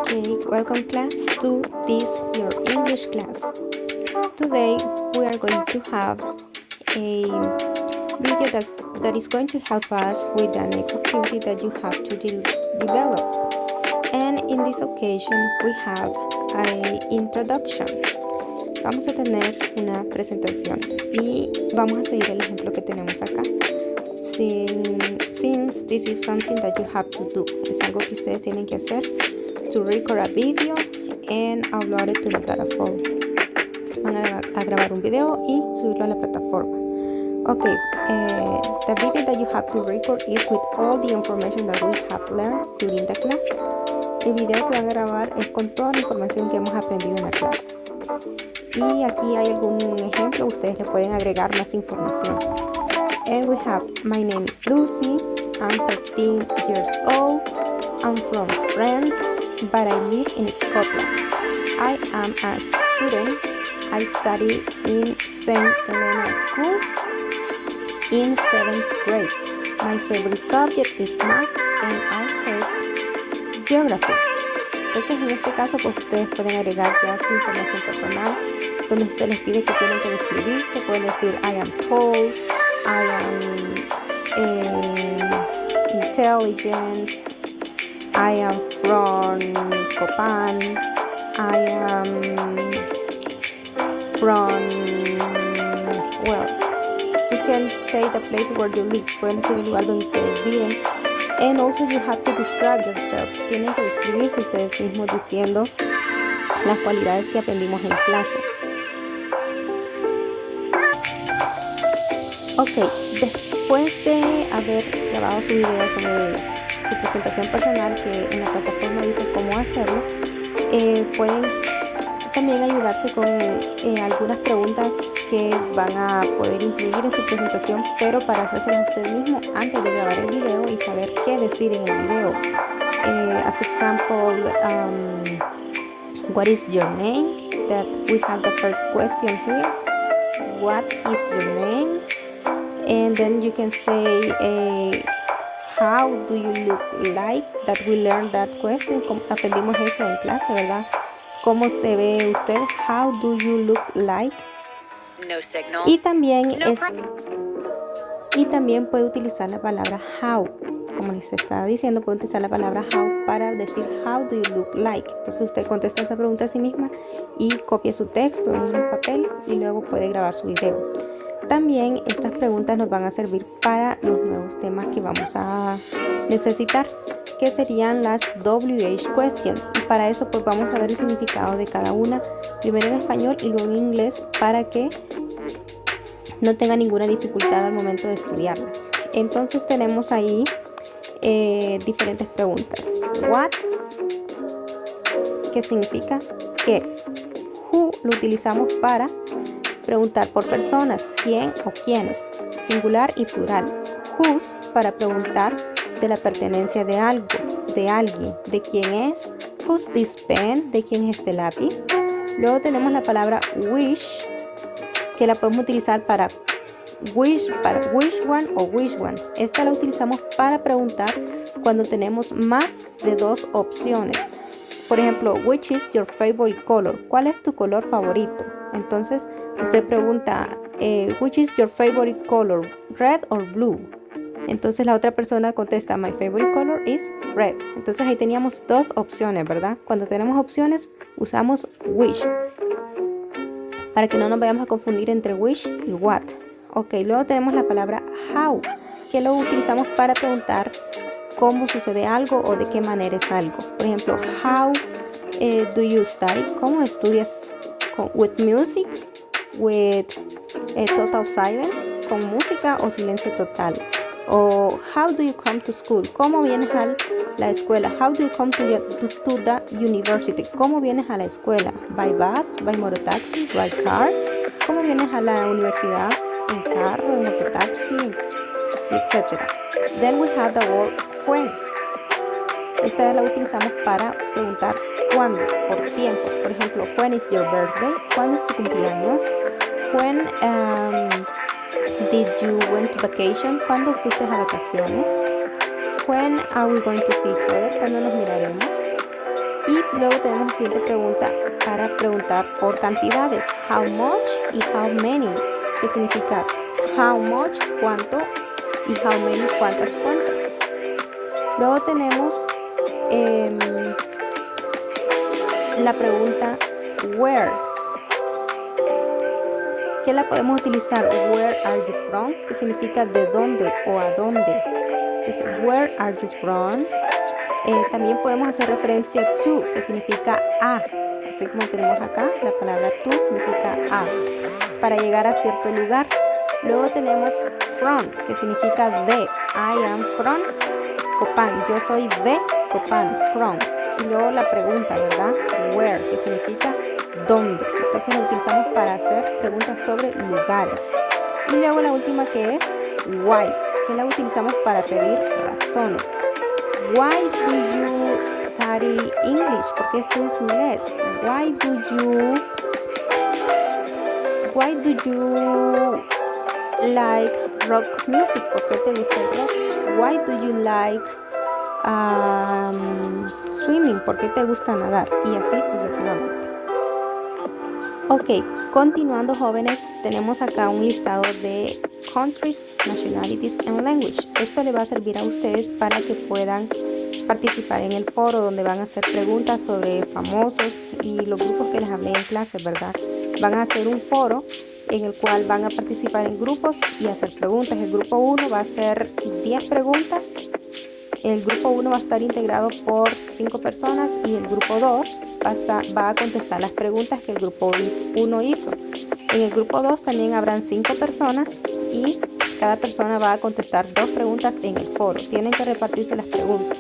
Okay, welcome class to this your English class. Today we are going to have a video that is going to help us with the next activity that you have to develop. And in this occasion we have a introduction. Vamos a tener una presentación y vamos a seguir el ejemplo que tenemos acá. Since this is something that you have to do, es algo que ustedes tienen que hacer, to record a video and upload it to the platform. Van a grabar un video y subirlo a la plataforma. Okay, the video that you have to record is with all the information that we have learned during the class. El video que van a grabar es con toda la información que hemos aprendido en la clase. Y aquí hay algún ejemplo, ustedes le pueden agregar más información. And we have, my name is Lucy, I'm 13 years old, I'm from France, but I live in Scotland. I am a student, I study in St. Helena School in 7th grade. My favorite subject is math and I hate geography. Entonces en este caso pues ustedes pueden agregar ya su información personal, donde se les pide que tienen que describirse, pueden decir I am tall, I am intelligent, I am from Copan, I am from, well, you can say the place where you live, pueden decir el lugar donde ustedes viven. And also you have to describe yourself, tienen que describirse ustedes mismos diciendo las cualidades que aprendimos en clase. Ok, después de haber grabado su video sobre su presentación personal, que en la plataforma dice cómo hacerlo, pueden también ayudarse con algunas preguntas que van a poder incluir en su presentación, pero para hacérselas usted mismo antes de grabar el video y saber qué decir en el video. As example, what is your name? That we have the first question here. What is your name? And then you can say how do you look like, that we learned that question. Aprendimos eso en clase, ¿verdad? ¿Cómo se ve usted? How do you look like? No signal. Y también puede utilizar la palabra how. Como les estaba diciendo, puede utilizar la palabra how para decir how do you look like. Entonces usted contesta esa pregunta a sí misma y copia su texto en un papel y luego puede grabar su video. También estas preguntas nos van a servir para los nuevos temas que vamos a necesitar, que serían las WH questions. Y para eso pues vamos a ver el significado de cada una, primero en español y luego en inglés, para que no tenga ninguna dificultad al momento de estudiarlas. Entonces tenemos ahí diferentes preguntas. What, ¿qué significa? ¿Qué? Who lo utilizamos para preguntar por personas, quién o quiénes, singular y plural. Whose para preguntar de la pertenencia de algo, de alguien, de quién es. Who's this pen? De quién es este lápiz. Luego tenemos la palabra which, que la podemos utilizar para which one o which ones. Esta la utilizamos para preguntar cuando tenemos más de dos opciones. Por ejemplo, which is your favorite color? ¿Cuál es tu color favorito? Entonces usted pregunta, which is your favorite color? Red or blue? Entonces la otra persona contesta, my favorite color is red. Entonces ahí teníamos dos opciones, ¿verdad? Cuando tenemos opciones usamos which, para que no nos vayamos a confundir entre which y what. Ok, luego tenemos la palabra how, que lo utilizamos para preguntar cómo sucede algo o de qué manera es algo. Por ejemplo, how do you study? ¿Cómo estudias? With music, with total silence, con música o silencio total. O how do you come to school? ¿Cómo vienes a la escuela? How do you come to the university? ¿Cómo vienes a la escuela? By bus, by mototaxi, by car. ¿Cómo vienes a la universidad? En carro, en mototaxi, etc. Then we have the word when. Esta la utilizamos para preguntar cuándo, por tiempos. Por ejemplo, when is your birthday? ¿Cuándo es tu cumpleaños? When did you went to vacation? ¿Cuándo fuiste a vacaciones? When are we going to see each other? ¿Cuándo nos miraremos? Y Luego tenemos la siguiente pregunta para preguntar por cantidades. How much y how many, que significa how much, cuánto, y how many, cuántas. Luego tenemos la pregunta where, que la podemos utilizar where are you from, que significa de dónde o a dónde. Entonces, where are you from? También podemos hacer referencia to, que significa a, así como tenemos acá la palabra to significa a, para llegar a cierto lugar. Luego tenemos from, que significa de. I am from Copán, yo soy de Copán, from. Y luego la pregunta, ¿verdad? Where, que significa dónde. Entonces lo utilizamos para hacer preguntas sobre lugares. Y luego la última, que es why, que la utilizamos para pedir razones. Why do you study English? ¿Por qué estudias inglés? Why do you like rock music? ¿Por qué te gusta el rock? Why do you like swimming? ¿Por qué te gusta nadar? Y así sucesivamente. Ok, continuando, jóvenes, tenemos acá un listado de countries, nationalities and language. Esto le va a servir a ustedes para que puedan participar en el foro, donde van a hacer preguntas sobre famosos y los grupos que les hablé en clase, ¿verdad? Van a hacer un foro en el cual van a participar en grupos y hacer preguntas. El grupo 1 va a hacer 10 preguntas. El grupo 1 va a estar integrado por 5 personas y el grupo 2 va a contestar las preguntas que el grupo 1 hizo. En el grupo 2 también habrán 5 personas y cada persona va a contestar 2 preguntas en el foro. Tienen que repartirse las preguntas.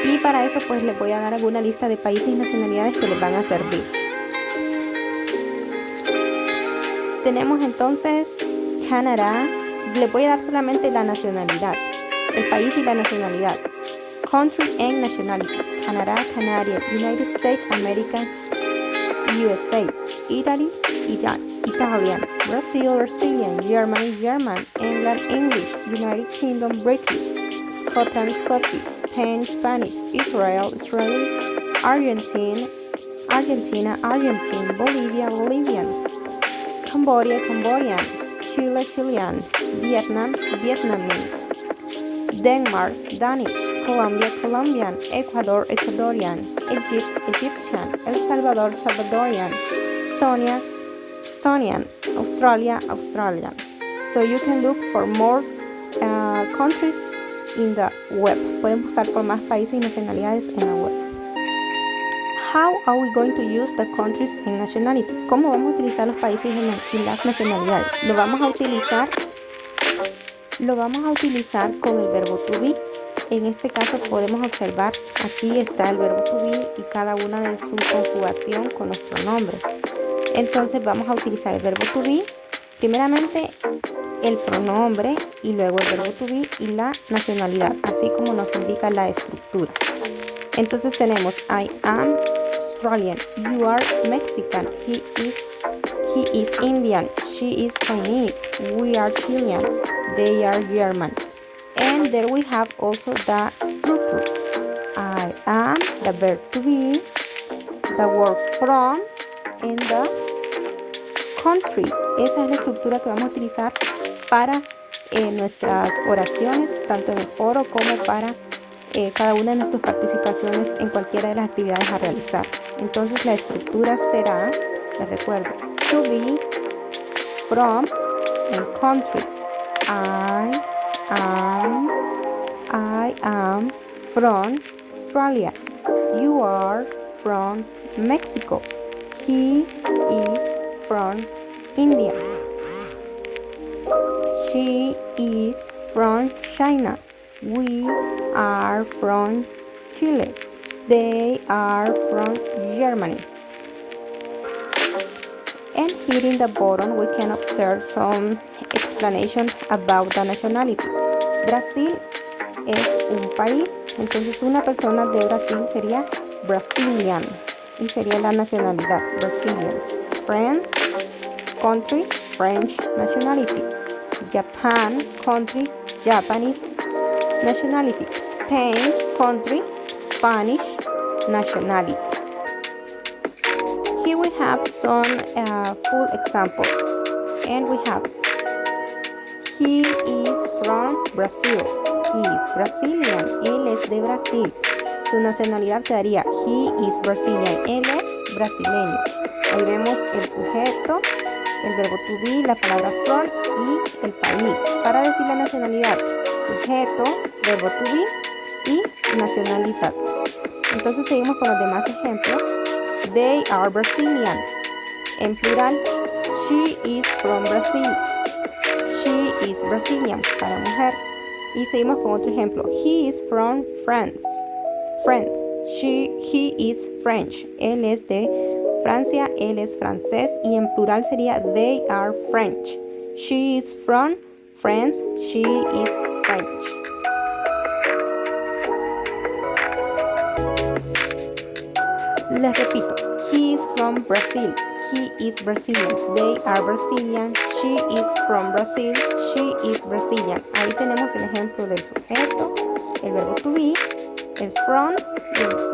Y para eso pues les voy a dar alguna lista de países y nacionalidades que les van a servir. Tenemos entonces Canadá. Les voy a dar solamente la nacionalidad, el país y la nacionalidad. Country and nationality. Canadá, Canadian. United States, American, USA. Italy, Italian. Brazil, Brazilian. Germany, German. England, English. United Kingdom, British. Scotland, Scottish. Spain, Spanish. Israel, Israeli. Argentina, Argentine. Bolivia, Bolivian. Cambodia, Cambodian. Chile, Chilean. Vietnam, Vietnamese. Denmark, Danish. Colombia, Colombian. Ecuador, Ecuadorian. Egypt, Egyptian. El Salvador, Salvadorian. Estonia, Estonian. Australia, Australian. So you can look for more countries in the web. Pueden buscar por más países y nacionalidades en la web. How are we going to use the countries and nationality? ¿Cómo vamos a utilizar los países y las nacionalidades? Lo vamos a utilizar con el verbo to be. En este caso podemos observar, aquí está el verbo to be y cada una de su conjugación con los pronombres. Entonces vamos a utilizar el verbo to be, primeramente el pronombre y luego el verbo to be y la nacionalidad, así como nos indica la estructura. Entonces tenemos I am Australian, you are Mexican, he is Indian, she is Chinese, we are Chilean, they are German. And there we have also the structure. I am, the verb to be, the word from, and the country. Esa es la estructura que vamos a utilizar para nuestras oraciones, tanto en el foro como para cada una de nuestras participaciones en cualquiera de las actividades a realizar. Entonces la estructura será, les recuerdo, to be, from, and country. I am from Australia. You are from Mexico. He is from India. She is from China. We are from Chile. They are from Germany. And here in the bottom we can observe some explanation about the nationality. Brasil es un país, entonces una persona de Brasil sería Brazilian y sería la nacionalidad Brazilian. France, country, French nationality. Japan, country, Japanese nationality. Spain, country, Spanish nationality. Here we have some full examples, and we have he is from Brazil. He is Brazilian. Él es de Brasil. Su nacionalidad quedaría he is Brazilian. Él es brasileño. Ahí vemos el sujeto, el verbo to be, la palabra from y el país. Para decir la nacionalidad, sujeto, verbo to be y nacionalidad. Entonces seguimos con los demás ejemplos. They are Brazilian. En plural, she is from Brazil. She is Brazilian, para mujer. Y seguimos con otro ejemplo. He is from France. France. He is French. Él es de Francia, él es francés. Y en plural sería they are French. She is from France. She is French. Les repito. He is from Brazil. He is Brazilian. They are Brazilian. She is from Brazil. She is Brazilian. Ahí tenemos el ejemplo del sujeto, el verbo to be, el from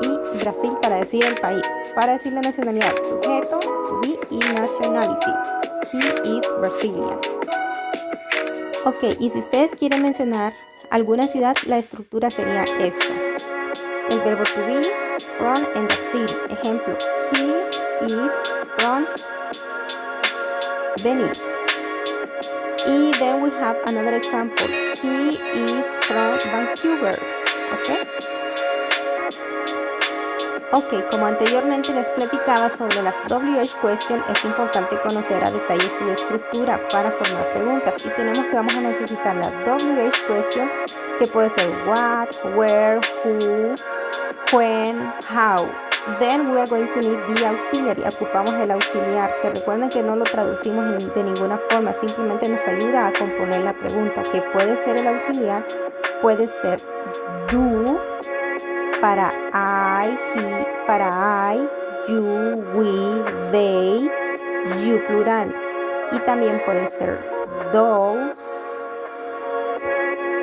y Brasil para decir el país. Para decir la nacionalidad, sujeto, to be y nationality. He is Brazilian. Ok, y si ustedes quieren mencionar alguna ciudad, la estructura sería esta. El verbo to be, from and the city. Ejemplo, he is from Venice. Y then we have another example. He is from Vancouver. Ok, como anteriormente les platicaba sobre las WH questions, es importante conocer a detalle su estructura para formar preguntas. Y tenemos que vamos a necesitar la WH question, que puede ser what, where, who, when, how. Then we are going to need the auxiliary. Ocupamos el auxiliar, que recuerden que no lo traducimos de ninguna forma, simplemente nos ayuda a componer la pregunta, que puede ser el auxiliar, puede ser do para I, he, para I, you, we, they, you plural. Y también puede ser those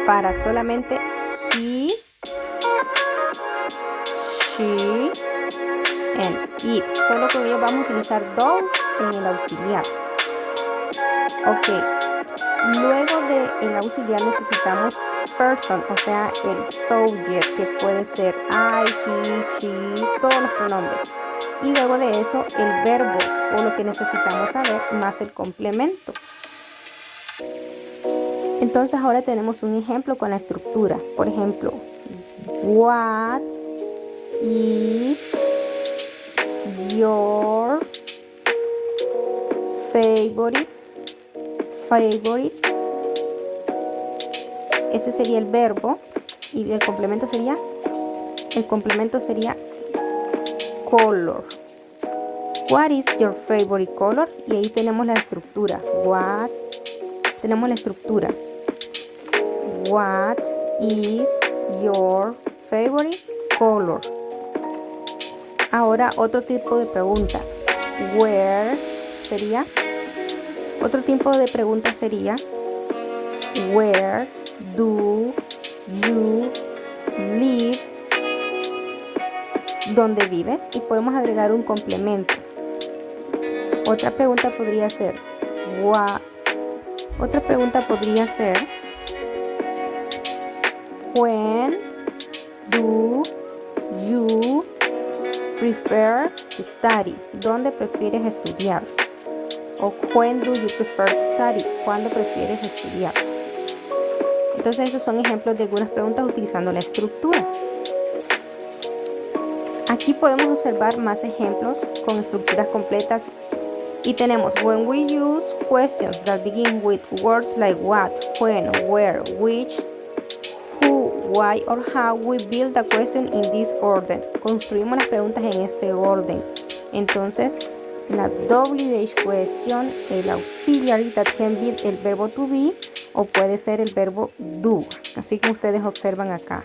para solamente he, she, and it. Solo con ello vamos a utilizar those en el auxiliar. Ok. Luego del auxiliar necesitamos person, o sea, el subject, que puede ser I, he, she, todos los pronombres. Y luego de eso, el verbo, o lo que necesitamos saber, más el complemento. Entonces ahora tenemos un ejemplo con la estructura. Por ejemplo, what is your favorite? Ese sería el verbo y el complemento sería color. What is your favorite color? Y ahí tenemos la estructura. Tenemos la estructura. What is your favorite color? Ahora otro tipo de pregunta. Where sería. Otro tipo de pregunta sería where do you live? ¿Dónde vives? Y podemos agregar un complemento. Otra pregunta podría ser when do you prefer to study? ¿Dónde prefieres estudiar? O when do you prefer to study? ¿Cuándo prefieres estudiar? Entonces esos son ejemplos de algunas preguntas utilizando la estructura. Aquí podemos observar más ejemplos con estructuras completas y tenemos when we use questions that begin with words like what, when, where, which, who, why or how, we build the question in this order. Construimos las preguntas en este orden. Entonces, la WH question, el auxiliary that can be el verbo to be o puede ser el verbo do, así como ustedes observan acá.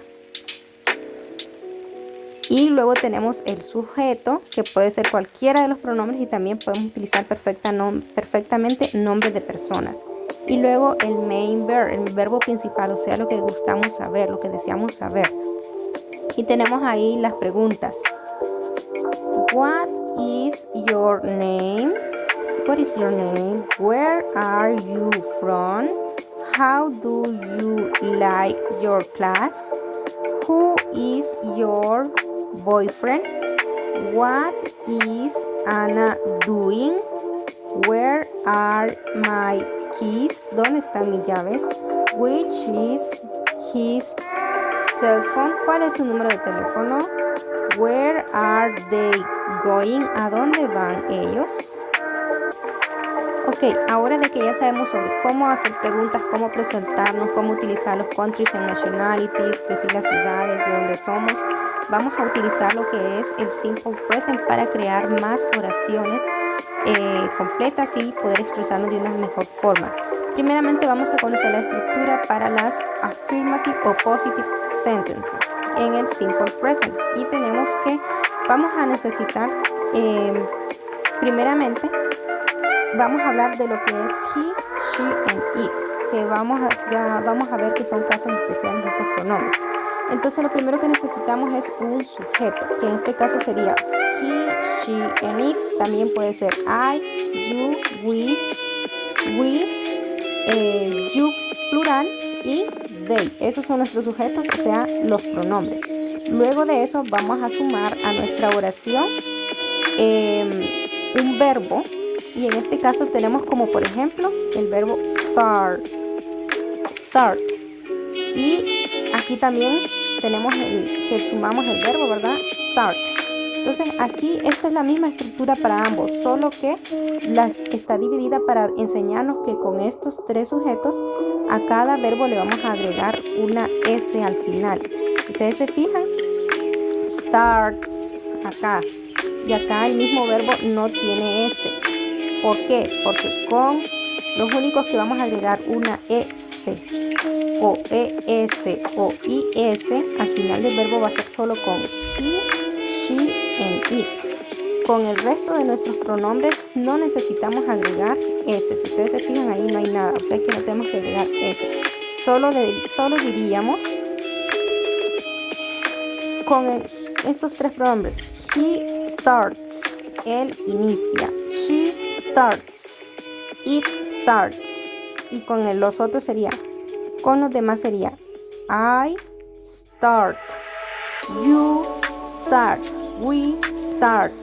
Y luego tenemos el sujeto, que puede ser cualquiera de los pronombres y también podemos utilizar perfectamente nombres de personas. Y luego el main verb, el verbo principal, o sea, lo que gustamos saber, lo que deseamos saber. Y tenemos ahí las preguntas. What is your name? What is your name? Where are you from? How do you like your class? Who is your boyfriend? What is Anna doing? Where are my keys? ¿Dónde están mis llaves? Which is his cell phone? ¿Cuál es su número de teléfono? Where are they going? ¿A dónde van ellos? Ok, ahora de que ya sabemos sobre cómo hacer preguntas, cómo presentarnos, cómo utilizar los countries and nationalities, decir las ciudades de donde somos, vamos a utilizar lo que es el simple present para crear más oraciones completas y poder expresarnos de una mejor forma. Primeramente vamos a conocer la estructura para las affirmative o positive sentences en el simple present. Y tenemos que, vamos a necesitar, primeramente, vamos a hablar de lo que es he, she, and it, que ya vamos a ver que son casos especiales de estos pronombres. Entonces lo primero que necesitamos es un sujeto, que en este caso sería he, she, and it. También puede ser I, you, we, you plural y they. Esos son nuestros sujetos, o sea, los pronombres. Luego de eso vamos a sumar a nuestra oración un verbo. Y en este caso tenemos como por ejemplo el verbo start. Y aquí también tenemos que sumamos el verbo, ¿verdad? Start. Entonces aquí esta es la misma estructura para ambos, solo que está dividida para enseñarnos que con estos tres sujetos a cada verbo le vamos a agregar una S al final. Si ustedes se fijan, starts acá y acá el mismo verbo no tiene S. ¿Por qué? Porque con los únicos que vamos a agregar una S o ES o IS al final del verbo va a ser solo con he, she, and it. Con el resto de nuestros pronombres no necesitamos agregar S. Si ustedes se fijan ahí no hay nada, o sea que no tenemos que agregar S. Solo diríamos con estos tres pronombres. He starts, él inicia. She starts, it starts, y con los otros sería, con los demás sería I start, you start, we start,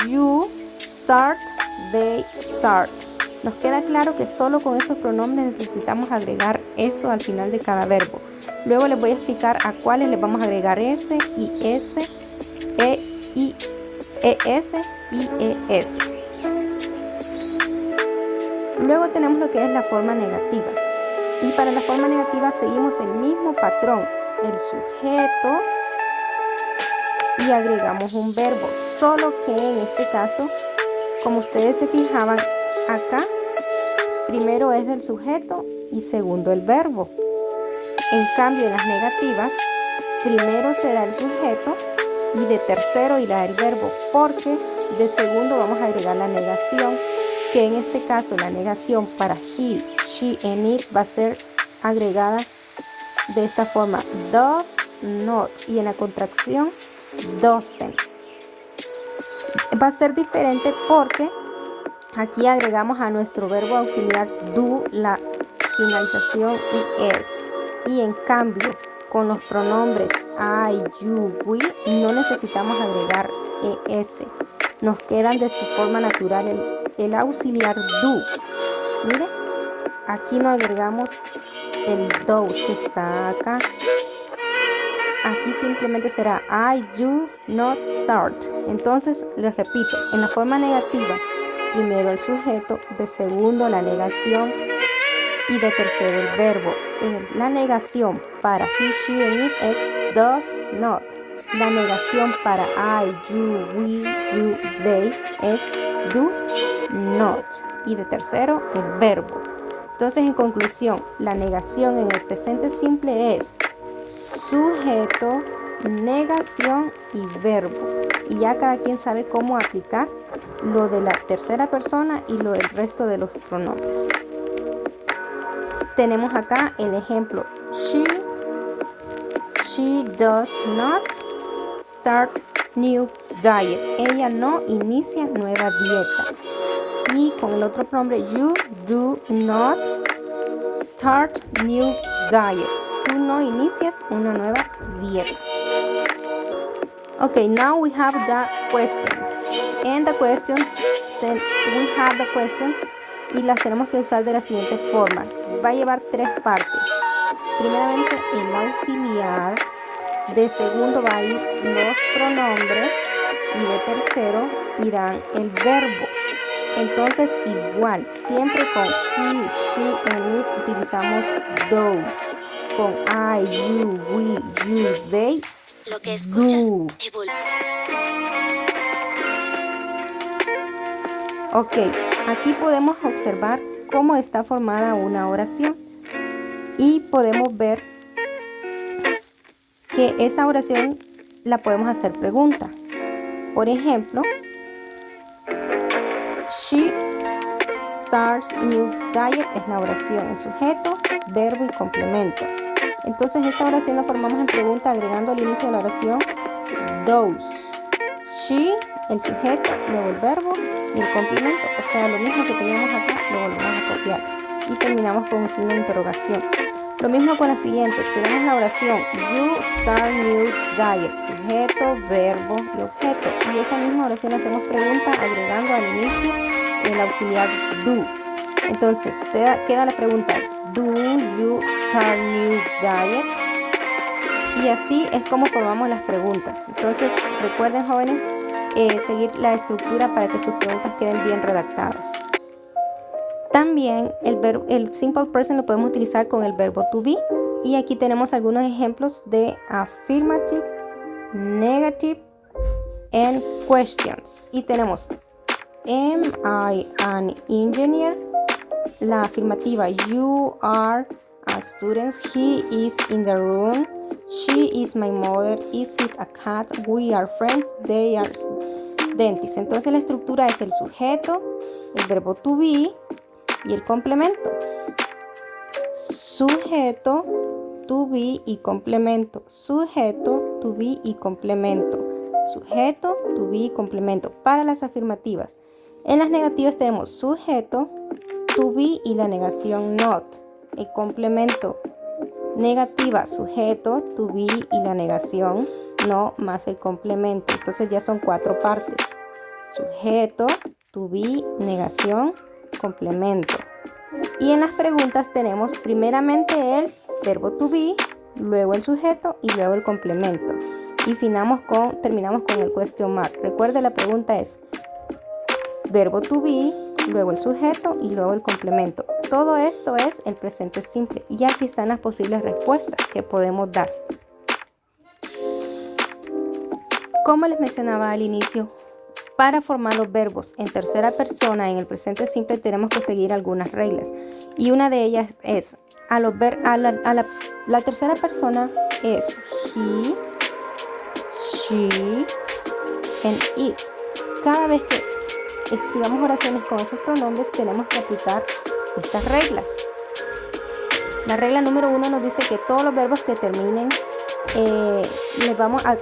you start, they start. Nos queda claro que solo con estos pronombres necesitamos agregar esto al final de cada verbo. Luego les voy a explicar a cuáles les vamos a agregar S, IS, ES y ES. Luego tenemos lo que es la forma negativa. Y para la forma negativa seguimos el mismo patrón. El sujeto y agregamos un verbo. Solo que en este caso, como ustedes se fijaban, acá primero es el sujeto y segundo el verbo. En cambio en las negativas, primero será el sujeto y de tercero irá el verbo. Porque de segundo vamos a agregar la negación. Que en este caso la negación para he, she, and it va a ser agregada de esta forma, does not, y en la contracción doesn't. Va a ser diferente porque aquí agregamos a nuestro verbo auxiliar do la finalización es, y en cambio con los pronombres I, you, we no necesitamos agregar es. Nos quedan de su forma natural el auxiliar do. Miren, aquí no agregamos el those que está acá. Aquí simplemente será I, you, not start. Entonces, les repito, en la forma negativa, primero el sujeto, de segundo la negación y de tercero el verbo. La negación para he, she, and it es does not. La negación para I, you, we, you, they es do not. Y de tercero, el verbo. Entonces, en conclusión, la negación en el presente simple es sujeto, negación y verbo. Y ya cada quien sabe cómo aplicar lo de la tercera persona y lo del resto de los pronombres. Tenemos acá el ejemplo. She does not start new diet. Ella no inicia nueva dieta. Y con el otro pronombre, you do not start new diet. Tú no inicias una nueva dieta. Okay, now we have the questions. And the questions, then we have the questions y las tenemos que usar de la siguiente forma. Va a llevar 3 partes. Primeramente el auxiliar, de segundo va a ir los pronombres y de tercero irán el verbo. Entonces igual, siempre con he, she and it utilizamos those. Con I, you, we, you, they, Lo que escuchas, do. Ok, aquí podemos observar cómo está formada una oración y podemos ver que esa oración la podemos hacer pregunta. Por ejemplo, she starts new diet es la oración en sujeto, verbo y complemento. Entonces esta oración la formamos en pregunta agregando al inicio de la oración those. She, el sujeto, luego el verbo y el complemento. O sea, lo mismo que teníamos acá, lo volvemos a copiar. Y terminamos con un signo de interrogación. Lo mismo con la siguiente. Tenemos la oración you start new diet. Sujeto, verbo y objeto. Y esa misma oración hacemos pregunta agregando al inicio el auxiliar do. Entonces, queda la pregunta do you start new diet? Y así es como formamos las preguntas. Entonces, recuerden, jóvenes, seguir la estructura para que sus preguntas queden bien redactadas. También el simple present lo podemos utilizar con el verbo to be. Y aquí tenemos algunos ejemplos de affirmative, negative, and questions. Y tenemos am I an engineer? La afirmativa, you are a student, he is in the room, she is my mother, is it a cat, we are friends, they are dentists. Entonces la estructura es el sujeto, el verbo to be y el complemento. Sujeto, to be y complemento. Sujeto, to be y complemento. Sujeto, to be y complemento. Para las afirmativas. En las negativas tenemos sujeto, to be y la negación not. El complemento. Negativa, sujeto, to be y la negación no más el complemento. Entonces ya son 4 partes. Sujeto, to be, negación, complemento. Y en las preguntas tenemos primeramente el verbo to be, luego el sujeto y luego el complemento. Y terminamos con el question mark. Recuerde, la pregunta es verbo to be, luego el sujeto y luego el complemento. Todo esto es el presente simple. Y aquí están las posibles respuestas que podemos dar. Como les mencionaba al inicio, para formar los verbos en tercera persona en el presente simple tenemos que seguir algunas reglas. Y una de ellas es, la tercera persona es he, she, and it. Cada vez que escribamos oraciones con esos pronombres tenemos que aplicar estas reglas. La regla número 1 nos dice que todos los verbos que terminen,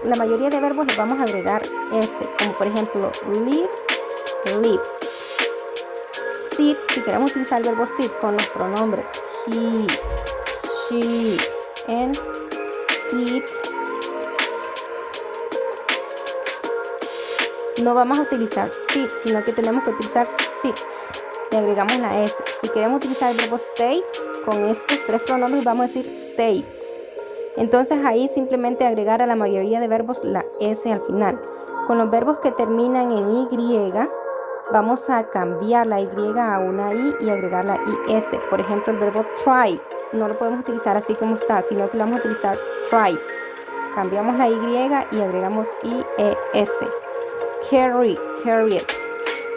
la mayoría de verbos les vamos a agregar S, como por ejemplo live, lives. Sit, si queremos utilizar el verbo sit con los pronombres he, she, and it, no vamos a utilizar sit, sino que tenemos que utilizar sits. Le agregamos la S. Si queremos utilizar el verbo stay, con estos 3 pronombres vamos a decir states. Entonces ahí simplemente agregar a la mayoría de verbos la S al final. Con los verbos que terminan en Y, vamos a cambiar la Y a una I y agregar la IS. Por ejemplo, el verbo try no lo podemos utilizar así como está, sino que lo vamos a utilizar tried. Cambiamos la Y y agregamos IES. Carry, carries.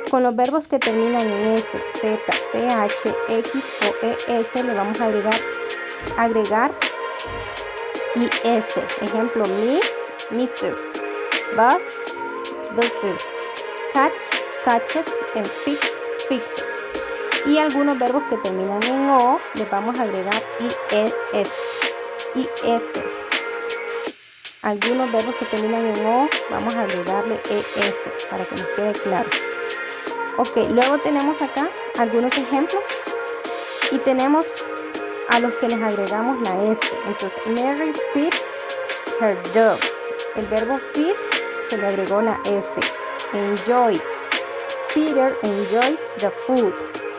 Con los verbos que terminan en S, Z, CH, X o ES le vamos a agregar IS. Ejemplo, miss, misses, bus, buses, catch, catches, and fix, fixes. Y algunos verbos que terminan en O les vamos a agregar IES, IS. algunos verbos que terminan en O, vamos a agregarle ES para que nos quede claro. Ok, luego tenemos acá algunos ejemplos y tenemos a los que les agregamos la S. Entonces, Mary feeds her dog. El verbo feed se le agregó la S. Enjoy. Peter enjoys the food.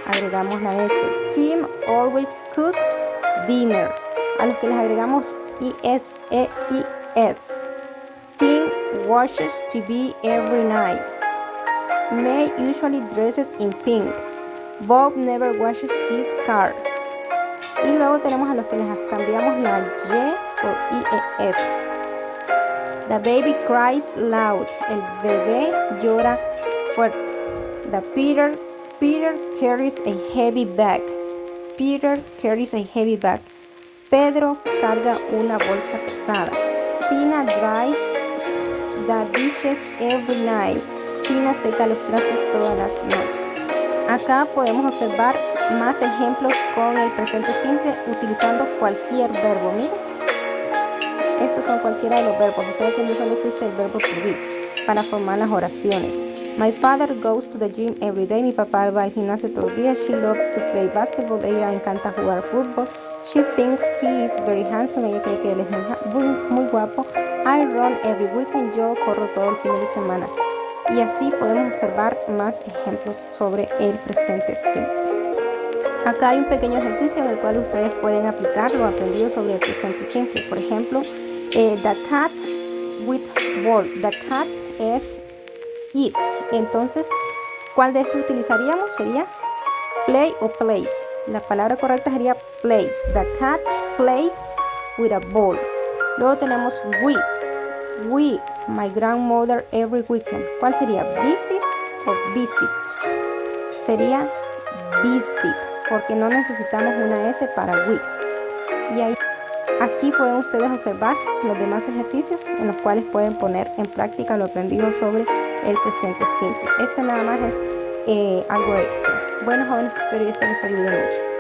Agregamos la S. Tim always cooks dinner. A los que les agregamos IS. Tim watches TV every night. May usually dresses in pink. Bob never washes his car. Y luego tenemos a los que les cambiamos la Y por IES. The baby cries loud. El bebé llora fuerte. Peter carries a heavy bag. Peter carries a heavy bag. Pedro carga una bolsa pesada. Tina dries the dishes every night. Tina seca los trastes todas las noches. Acá podemos observar más ejemplos con el presente simple utilizando cualquier verbo. Miren, estos son cualquiera de los verbos. O sea que no solo existe el verbo to be para formar las oraciones. My father goes to the gym every day. Mi papá va al gimnasio todos los días. She loves to play basketball. Ella le encanta jugar fútbol. She thinks he is very handsome. Ella cree que él es muy guapo. I run every weekend. Yo corro todo el fin de semana. Y así podemos observar más ejemplos sobre el presente simple. Acá hay un pequeño ejercicio en el cual ustedes pueden aplicar lo aprendido sobre el presente simple. Por ejemplo, the cat with ball. The cat es it. Entonces, ¿cuál de estos utilizaríamos? Sería play o plays. La palabra correcta sería plays. The cat plays with a ball. Luego tenemos we. We, my grandmother every weekend. ¿Cuál sería? Visit o visits. Sería visit, porque no necesitamos una S para we. Y ahí, aquí pueden ustedes observar los demás ejercicios en los cuales pueden poner en práctica lo aprendido sobre el presente simple. Este nada más es algo extra. Bueno, jóvenes, espero que esto les ayude mucho.